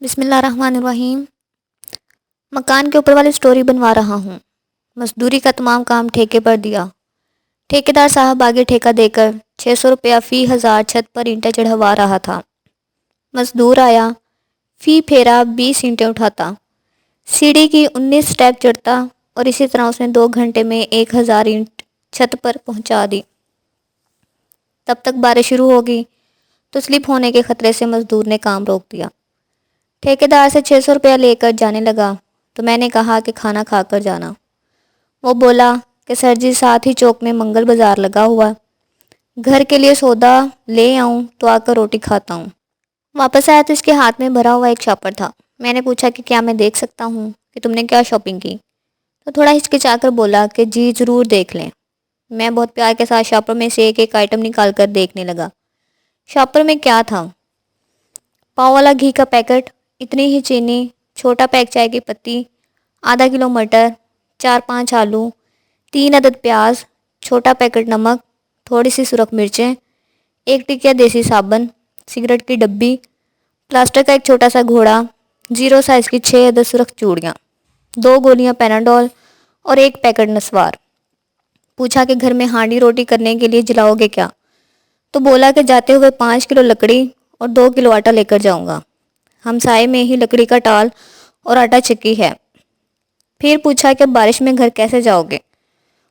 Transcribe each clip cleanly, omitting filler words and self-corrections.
بسم اللہ الرحمن الرحیم۔ مکان کے اوپر والی سٹوری بنوا رہا ہوں۔ مزدوری کا تمام کام ٹھیکے پر دیا۔ ٹھیکیدار صاحب آگے ٹھیکہ دے کر 600 روپیہ فی ہزار چھت پر اینٹیں چڑھوا رہا تھا۔ مزدور آیا، فی پھیرا 20 اینٹیں اٹھاتا، سیڑھی کی 19 سٹیپ چڑھتا اور اسی طرح اس نے 2 گھنٹے میں 1000 اینٹ چھت پر پہنچا دی۔ تب تک بارش شروع ہو گئی تو سلپ ہونے کے خطرے سے مزدور نے کام روک دیا۔ ٹھیکیدار سے 600 روپیہ لے کر جانے لگا تو میں نے کہا کہ کھانا کھا کر جانا۔ وہ بولا کہ سر جی ساتھ ہی چوک میں منگل بازار لگا ہوا، گھر کے لیے سودا لے آؤں تو آ کر روٹی کھاتا ہوں۔ واپس آیا تو اس کے ہاتھ میں بھرا ہوا ایک شاپر تھا۔ میں نے پوچھا کہ کیا میں دیکھ سکتا ہوں کہ تم نے کیا شاپنگ کی؟ تو تھوڑا ہچکچا کر بولا کہ جی ضرور دیکھ لیں۔ میں بہت پیار کے ساتھ شاپر میں سے ایک آئٹم نکال کر دیکھنے لگا۔ شاپر میں کیا تھا؟ پاؤ والا گھی کا پیکٹ، اتنی ہی چینی، چھوٹا پیک چائے کی پتی، آدھا کلو مٹر، 4-5 آلو، 3 عدد پیاز، چھوٹا پیکٹ نمک، تھوڑی سی سرخ مرچیں، ایک ٹکیا دیسی صابن، سگریٹ کی ڈبی، پلاسٹر کا ایک چھوٹا سا گھوڑا، 0 سائز کی 6 عدد سرخ چوڑیاں، 2 گولیاں پیناڈول اور ایک پیکٹ نسوار۔ پوچھا کہ گھر میں ہانڈی روٹی کرنے کے لیے جلاؤ گے کیا؟ تو بولا کہ جاتے ہوئے 5 کلو لکڑی اور 2 کلو آٹا لے کر جاؤں گا۔ ہمسائے میں ہی لکڑی کا ٹال اور آٹا چکی ہے۔ پھر پوچھا کہ بارش میں گھر کیسے جاؤ گے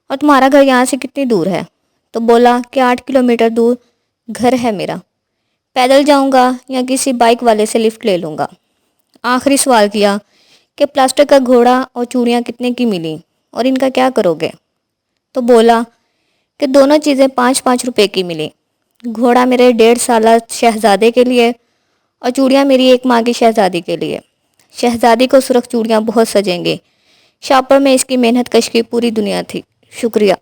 اور تمہارا گھر یہاں سے کتنی دور ہے؟ تو بولا کہ 8 کلومیٹر دور گھر ہے میرا، پیدل جاؤں گا یا کسی بائک والے سے لفٹ لے لوں گا۔ آخری سوال کیا کہ پلاسٹر کا گھوڑا اور چوڑیاں کتنے کی ملی اور ان کا کیا کرو گے؟ تو بولا کہ دونوں چیزیں 5-5 روپے کی ملی۔ گھوڑا میرے 1.5 سالہ شہزادے کے لیے اور چوڑیاں میری 1 ماہ کی شہزادی کے لیے۔ شہزادی کو سرخ چوڑیاں بہت سجیں گے۔ شاپر میں اس کی محنت کش کی پوری دنیا تھی۔ شکریہ۔